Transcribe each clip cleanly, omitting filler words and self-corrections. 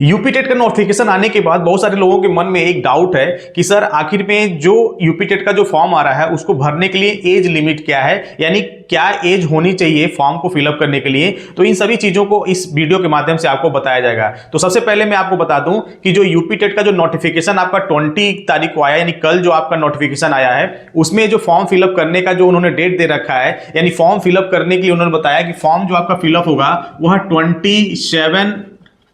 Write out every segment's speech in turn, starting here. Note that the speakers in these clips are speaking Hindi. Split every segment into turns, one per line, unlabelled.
यूपी टेट का नोटिफिकेशन आने के बाद बहुत सारे लोगों के मन में एक डाउट है कि सर आखिर में जो यूपी टेट का जो फॉर्म आ रहा है उसको भरने के लिए एज लिमिट क्या है, यानी क्या एज होनी चाहिए फॉर्म को फिलअप करने के लिए। तो इन सभी चीजों को इस वीडियो के माध्यम से आपको बताया जाएगा। तो सबसे पहले मैं आपको बता दूं कि जो यूपी टेट का जो नोटिफिकेशन आपका 20 तारीख को आया, यानी कल जो आपका नोटिफिकेशन आया है, उसमें जो फॉर्म फिलअप करने का जो उन्होंने डेट दे रखा है, यानी फॉर्म फिलअप करने के लिए उन्होंने बताया कि फॉर्म जो आपका फिलअप होगा वह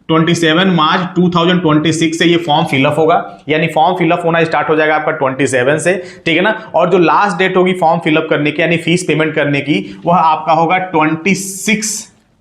27 मार्च 2026 से ये फॉर्म फिलअप होगा, यानी फॉर्म फिलअप होना स्टार्ट हो जाएगा आपका 27 से, ठीक है ना। और जो लास्ट डेट होगी फॉर्म फिलअप करने की, यानी फीस पेमेंट करने की, वह आपका होगा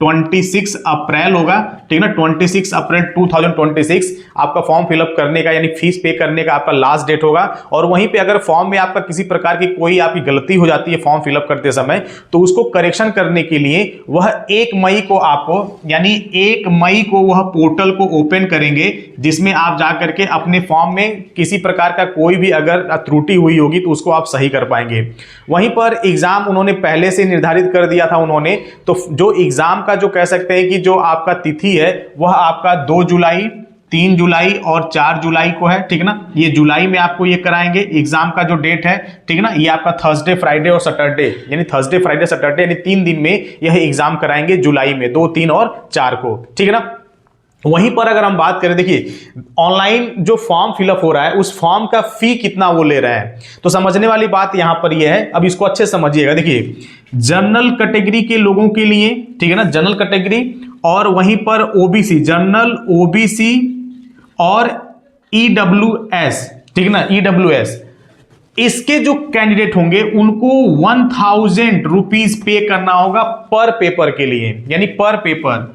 26 अप्रैल होगा, ठीक है ना। 26 अप्रैल 2026 आपका फॉर्म फिलअप करने का, यानी फीस पे करने का आपका लास्ट डेट होगा। और वहीं पे अगर फॉर्म में आपका किसी प्रकार की कोई आपकी गलती हो जाती है फॉर्म फिलअप करते समय, तो उसको करेक्शन करने के लिए वह 1 मई को आपको, यानी 1 मई को वह पोर्टल को ओपन करेंगे, जिसमें आप जाकर के अपने फॉर्म में किसी प्रकार का कोई भी अगर त्रुटि हुई होगी तो उसको आप सही कर पाएंगे। वहीं पर एग्जाम उन्होंने पहले से निर्धारित कर दिया था उन्होंने, तो जो एग्जाम का जो कह सकते हैं कि जो आपका तिथि है वह आपका 2 जुलाई, 3 जुलाई और 4 जुलाई को है, ठीक है ना। ये जुलाई में आपको ये कराएंगे एग्जाम का जो डेट है, ठीक है ना। ये आपका थर्सडे, फ्राइडे और सैटरडे, यानी थर्सडे, फ्राइडे, सैटरडे, यानी 3 दिन में यह एग्जाम कराएंगे जुलाई में, 2, 3 और 4 को, ठीक है ना। वहीं पर अगर हम बात करें, देखिए ऑनलाइन जो फॉर्म फिलअप हो रहा है उस फॉर्म का फी कितना वो ले रहे हैं, तो समझने वाली बात यहां पर यह है। अब इसको अच्छे समझिएगा। देखिए जनरल कैटेगरी के लोगों के लिए, ठीक है ना, जनरल कैटेगरी, और वहीं पर ओबीसी, जनरल, ओबीसी और ईडब्ल्यूएस, ठीक है ना, ईडब्ल्यूएस, इसके जो कैंडिडेट होंगे उनको 1000 रुपीज पे करना होगा पर पेपर के लिए, यानी पर पेपर,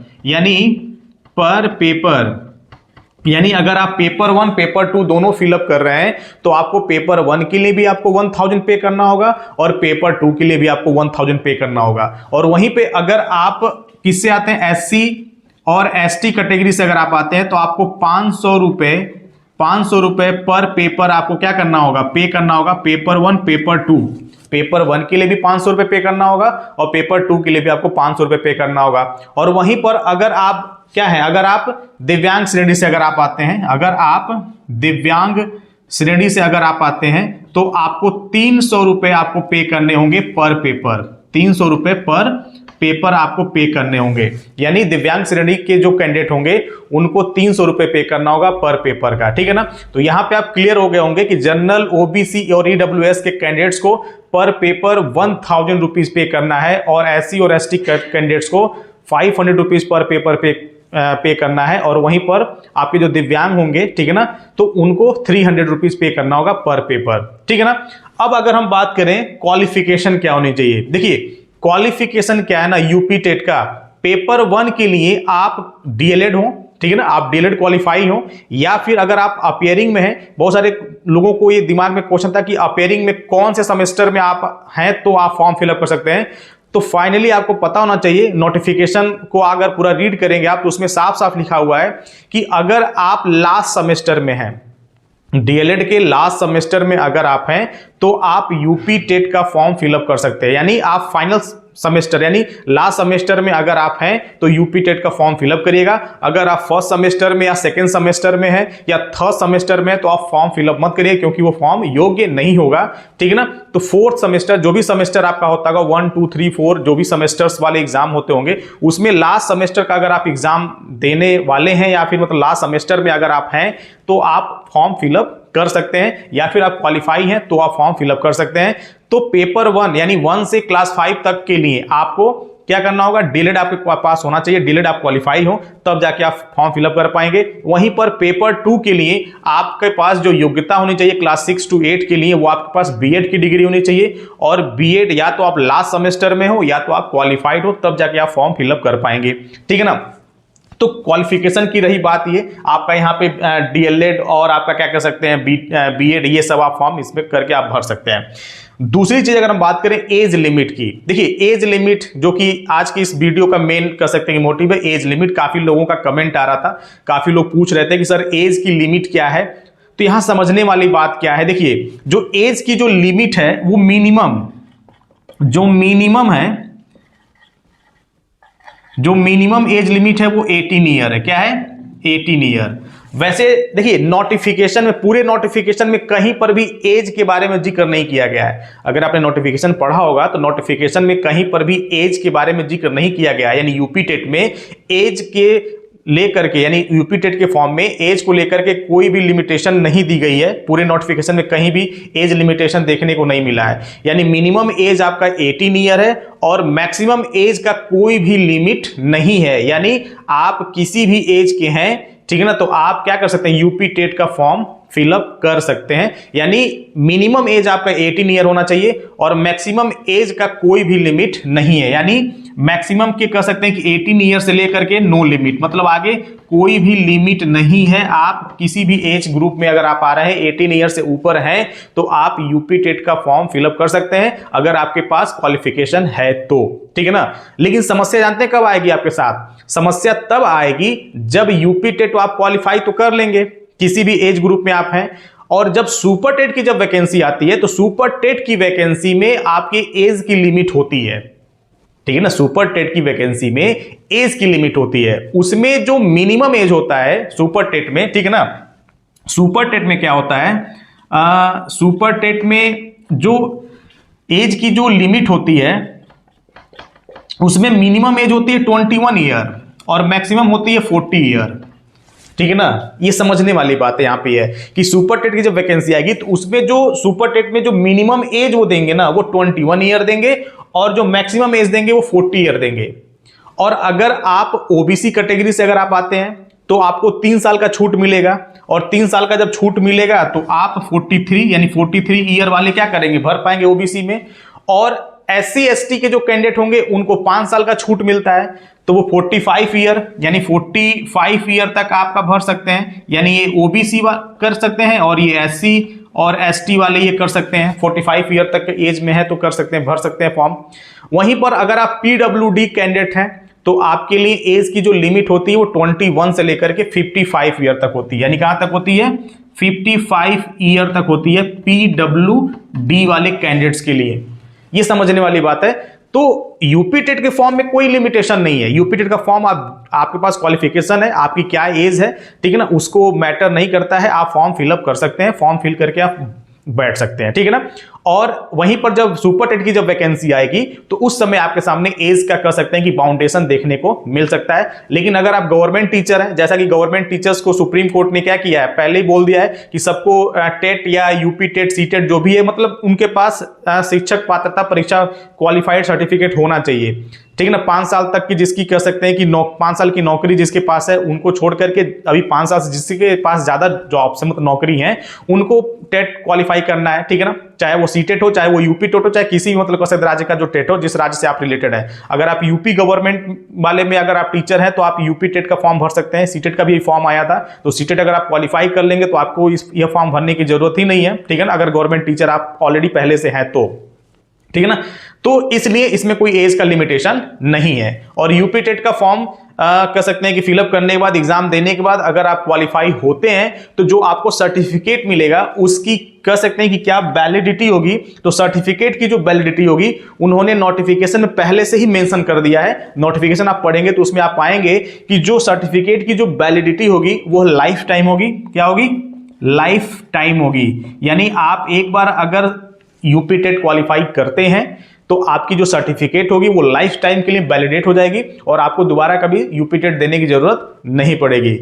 यानी अगर आप पेपर 1 पेपर 2 दोनों फिलअप कर रहे हैं तो आपको पेपर 1 के लिए भी आपको 1000 पे करना होगा और पेपर 2 के लिए भी आपको 1000 पे करना होगा। और वहीं पे अगर आप किससे आते हैं, एससी और एसटी कैटेगरी से अगर आप आते हैं तो आपको 500 रुपए पर पेपर आपको क्या करना होगा, पे करना होगा। पेपर 1 पेपर 2, पेपर 1 के लिए भी 500 रुपए पे करना होगा और पेपर 2 के लिए भी आपको 500 रुपए पे करना होगा। और वहीं पर अगर आप क्या है, अगर आप दिव्यांग श्रेणी से अगर आप आते हैं, अगर आप दिव्यांग श्रेणी से अगर आप आते हैं तो आपको 300 रुपए आपको पे करने होंगे पर पेपर, 300 रुपए पर पेपर आपको पे करने होंगे। यानी दिव्यांग श्रेणी के जो कैंडिडेट होंगे उनको 300 रुपए पे करना होगा पर पेपर का, ठीक है ना। तो यहां पे आप क्लियर हो गए होंगे कि जनरल, ओबीसी और ईडब्ल्यूएस के कैंडिडेट्स को पर पेपर 1000 रुपीज पे करना है और एससी और एसटी कैंडिडेट्स को 500 रुपीज पर पेपर पे करना है। और वहीं पर आपके जो दिव्यांग होंगे, ठीक है ना, तो उनको 300 रुपीज पे करना होगा पर पेपर, ठीक है ना। अब अगर हम बात करें क्वालिफिकेशन क्या होनी चाहिए, देखिए क्वालिफिकेशन क्या है ना, यूपी टेट का पेपर 1 के लिए आप डीएलएड हो, ठीक है ना, आप डीएलएड क्वालिफाई हो, या फिर अगर आप अपेयरिंग में हैं, बहुत सारे लोगों को ये दिमाग में क्वेश्चन था कि अपेयरिंग में कौन से सेमेस्टर में आप हैं तो आप फॉर्म फिलअप कर सकते हैं। तो फाइनली आपको पता होना चाहिए, नोटिफिकेशन को अगर पूरा रीड करेंगे आप तो उसमें साफ साफ लिखा हुआ है कि अगर आप लास्ट सेमेस्टर में हैं, डीएलएड के लास्ट सेमेस्टर में अगर आप हैं तो आप यूपी टेट का फॉर्म फिलअप कर सकते हैं। यानी आप फाइनल सेमेस्टर, यानी लास्ट सेमेस्टर में अगर आप हैं तो यूपी टेट का फॉर्म फिलअप करिएगा। अगर आप फर्स्ट सेमेस्टर में या सेकंड सेमेस्टर में हैं या थर्ड सेमेस्टर में तो आप फॉर्म फिलअप मत करिए, क्योंकि वो फॉर्म योग्य नहीं होगा, ठीक है ना। तो फोर्थ सेमेस्टर, जो भी सेमेस्टर आपका होता होगा, 1, 2, 3, 4 जो भी सेमेस्टर्स वाले एग्जाम होते होंगे, उसमें लास्ट सेमेस्टर का अगर आप एग्जाम देने वाले हैं या फिर मतलब लास्ट सेमेस्टर में अगर आप हैं तो आप फॉर्म फिलअप कर सकते हैं, या फिर आप क्वालिफाई हैं तो आप फॉर्म फिलअप कर सकते हैं। तो पेपर 1 यानी 1 से क्लास 5 तक के लिए आपको क्या करना होगा, डीएलएड आपके पास होना चाहिए, डीएलएड आप क्वालिफाई हो तब जाके आप फॉर्म फिलअप कर पाएंगे। वहीं पर पेपर 2 के लिए आपके पास जो योग्यता होनी चाहिए क्लास 6 to 8 के लिए, वो आपके पास बीएड की डिग्री होनी चाहिए, और बीएड या तो आप लास्ट सेमेस्टर में हो या तो आप क्वालिफाइड हो, तब जाके आप फॉर्म फिलअप कर पाएंगे, ठीक है ना। तो क्वालिफिकेशन की रही बात, ये आपका यहाँ पे डीएलएड और आपका क्या कह सकते हैं बीएड, ये सब आप फॉर्म इसमें करके आप भर सकते हैं। दूसरी चीज अगर हम बात करें एज लिमिट की, देखिए एज लिमिट जो कि आज की इस वीडियो का मेन कह सकते हैं मोटिव है, एज लिमिट। काफी लोगों का कमेंट आ रहा था, काफी लोग पूछ रहे थे कि सर एज की लिमिट क्या है। तो यहां समझने वाली बात क्या है, देखिए जो एज की जो लिमिट है वो मिनिमम एज लिमिट है वो 18 ईयर है। क्या है, 18 ईयर। वैसे देखिए नोटिफिकेशन में, पूरे नोटिफिकेशन में कहीं पर भी एज के बारे में जिक्र नहीं किया गया है। अगर आपने नोटिफिकेशन पढ़ा होगा तो नोटिफिकेशन में कहीं पर भी एज के बारे में जिक्र नहीं किया गया है। यानी यूपी टेट में एज के लेकर के, यानी यूपी टेट के फॉर्म में एज को लेकर के कोई भी लिमिटेशन नहीं दी गई है। पूरे नोटिफिकेशन में कहीं भी एज लिमिटेशन देखने को नहीं मिला है। यानी मिनिमम एज आपका 18 ईयर है और मैक्सिमम एज का कोई भी लिमिट नहीं है। यानी आप किसी भी एज के हैं, ठीक है ना, तो आप क्या कर सकते हैं, यूपी टेट का फॉर्म फिलअप कर सकते हैं। यानी मिनिमम एज आपका 18 ईयर होना चाहिए और मैक्सिमम एज का कोई भी लिमिट नहीं है। यानी मैक्सिमम के कह सकते हैं कि 18 ईयर से लेकर के नो लिमिट, मतलब आगे कोई भी लिमिट नहीं है। आप किसी भी एज ग्रुप में अगर आप आ रहे हैं, 18 ईयर से ऊपर हैं, तो आप यूपी टेट का फॉर्म फिलअप कर सकते हैं अगर आपके पास क्वालिफिकेशन है तो, ठीक है ना। लेकिन समस्या जानते हैं कब आएगी आपके साथ? समस्या तब आएगी जब यूपी टेट आप क्वालिफाई तो कर लेंगे, किसी भी एज ग्रुप में आप हैं, और जब सुपर टेट की जब वैकेंसी आती है तो सुपर टेट की वैकेंसी में आपकी एज की लिमिट होती है, ठीक है ना। सुपर टेट की वैकेंसी में एज की लिमिट होती है, उसमें जो मिनिमम एज होता है सुपर टेट में, ठीक है ना। सुपर टेट में क्या होता है, सुपर टेट में जो एज की जो लिमिट होती है उसमें मिनिमम एज होती है 21 ईयर और मैक्सिमम होती है 40 ईयर, ठीक है ना। ये समझने वाली बात है यहां पे है कि सुपर टेट की जब वैकेंसी आएगी तो उसमें जो सुपर टेट में जो मिनिमम एज वो देंगे ना, वो 21 ईयर देंगे और जो मैक्सिमम एज देंगे वो 40 ईयर देंगे। और अगर आप ओबीसी कैटेगरी से अगर आप आते हैं तो आपको 3 साल का छूट मिलेगा, और 3 साल का जब छूट मिलेगा तो आप 43 यानी 43 ईयर वाले क्या करेंगे, भर पाएंगे ओबीसी में। और एससी एसटी के जो कैंडिडेट होंगे उनको 5 साल का छूट मिलता है, तो वो 45 ईयर यानी 45 ईयर तक आपका भर सकते हैं। यानी ये ओबीसी कर सकते हैं और ये एससी और एसटी वाले ये कर सकते हैं, 45 ईयर तक के एज में है तो कर सकते हैं, भर सकते हैं फॉर्म। वहीं पर अगर आप पीडब्ल्यूडी कैंडिडेट हैं तो आपके लिए एज की जो लिमिट होती है वो 21 से लेकर के 55 ईयर तक होती है। यानी कहां तक होती है, 55 ईयर तक होती है पीडब्ल्यूडी वाले कैंडिडेट्स के लिए। ये समझने वाली बात है। तो यूपी टेट के फॉर्म में कोई लिमिटेशन नहीं है। यूपी टेट का फॉर्म आपके पास क्वालिफिकेशन है, आपकी क्या एज है, ठीक है ना, उसको मैटर नहीं करता है। आप फॉर्म फिलअप कर सकते हैं, फॉर्म फिल करके आप बैठ सकते हैं, ठीक है ना। और वहीं पर जब सुपर टेट की जब वैकेंसी आएगी तो उस समय आपके सामने एज का कह सकते हैं कि बाउंडेशन देखने को मिल सकता है। लेकिन अगर आप गवर्नमेंट टीचर हैं, जैसा कि गवर्नमेंट टीचर्स को सुप्रीम कोर्ट ने क्या किया है, पहले ही बोल दिया है कि सबको टेट या यूपी टेट सी टेट जो भी है, मतलब उनके पास शिक्षक पात्रता परीक्षा क्वालिफाइड सर्टिफिकेट होना चाहिए, ठीक है ना। 5 साल तक की जिसकी कह सकते हैं कि 5 साल की नौकरी जिसके पास है, उनको छोड़ करके अभी 5 साल से जिसके पास ज्यादा जॉब से मतलब नौकरी है, उनको टेट क्वालिफाई करना है, ठीक है ना। चाहे वो सीटेट हो, चाहे वो यूपी टेट हो, चाहे किसी भी मतलब कह सकते राज्य का जो टेट हो, जिस राज्य से आप रिलेटेड है। अगर आप यूपी गवर्नमेंट वाले में अगर आप टीचर हैं तो आप यूपी टेट का फॉर्म भर सकते हैं। सीटेट का भी फॉर्म आया था, तो सीटेट अगर आप क्वालिफाई कर लेंगे तो आपको यह फॉर्म भरने की जरूरत ही नहीं है, ठीक है ना, अगर गवर्नमेंट टीचर आप ऑलरेडी पहले से हैं तो, ठीक है ना। तो इसलिए इसमें कोई एज का लिमिटेशन नहीं है। और यूपी टेट का फॉर्म कह सकते हैं कि फिलअप करने के बाद, एग्जाम देने के बाद अगर आप क्वालिफाई होते हैं तो जो आपको सर्टिफिकेट मिलेगा उसकी कह सकते हैं कि क्या वैलिडिटी होगी। तो सर्टिफिकेट की जो वैलिडिटी होगी उन्होंने नोटिफिकेशन में पहले से ही मेंशन कर दिया है। नोटिफिकेशन आप पढ़ेंगे तो उसमें आप पाएंगे कि जो सर्टिफिकेट की जो वैलिडिटी होगी वो लाइफ टाइम होगी। क्या होगी? लाइफ टाइम होगी। यानी आप एक बार अगर यूपी टेट क्वालिफाई करते हैं तो आपकी जो सर्टिफिकेट होगी वो लाइफ टाइम के लिए वैलिडेट हो जाएगी और आपको दोबारा कभी यूपी टेट देने की जरूरत नहीं पड़ेगी।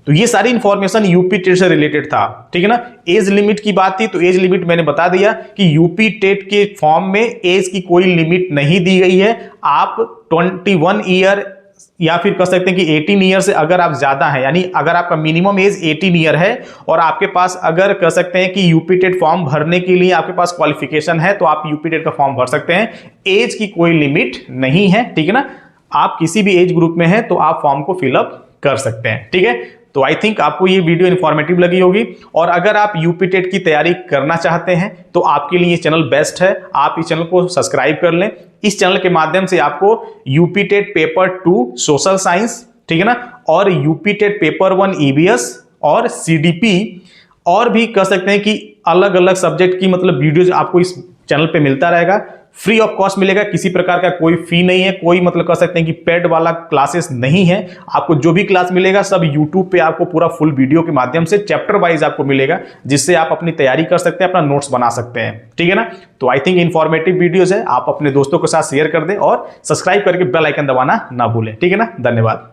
तो ये सारी इंफॉर्मेशन यूपी टेट से रिलेटेड था, ठीक है ना। एज लिमिट की बात थी तो एज लिमिट मैंने बता दिया कि यूपी टेट के फॉर्म में एज की कोई लिमिट नहीं दी गई है। आप 21 ईयर या फिर कह सकते हैं कि 18 ईयर से अगर आप ज्यादा हैं, यानी अगर आपका मिनिमम एज 18 ईयर है और आपके पास अगर कह सकते हैं कि यूपी टेट फॉर्म भरने के लिए आपके पास क्वालिफिकेशन है तो आप यूपी टेट का फॉर्म भर सकते हैं। एज की कोई लिमिट नहीं है, ठीक है ना। आप किसी भी एज ग्रुप में हैं तो आप फॉर्म को फिलअप कर सकते हैं, ठीक है। तो आई थिंक आपको ये वीडियो इन्फॉर्मेटिव लगी होगी। और अगर आप यूपी टेट की तैयारी करना चाहते हैं तो आपके लिए ये चैनल बेस्ट है। आप इस चैनल को सब्सक्राइब कर लें। इस चैनल के माध्यम से आपको UP TET paper 2 social science, ठीक है ना, और यूपी टेट पेपर 1 ईवीएस और सीडीपी और भी कह सकते हैं कि अलग अलग सब्जेक्ट की मतलब वीडियोज आपको इस चैनल पे मिलता रहेगा। फ्री ऑफ कॉस्ट मिलेगा, किसी प्रकार का कोई फी नहीं है, कोई मतलब कह सकते हैं कि पेड वाला क्लासेस नहीं है। आपको जो भी क्लास मिलेगा सब यूट्यूब पे आपको पूरा फुल वीडियो के माध्यम से चैप्टर वाइज आपको मिलेगा, जिससे आप अपनी तैयारी कर सकते हैं, अपना नोट्स बना सकते हैं। ठीक है ना। तो आई थिंक इंफॉर्मेटिव वीडियोस है, आप अपने दोस्तों के साथ शेयर कर दें और सब्सक्राइब करके बेल आइकन दबाना ना भूलें। ठीक है ना। धन्यवाद।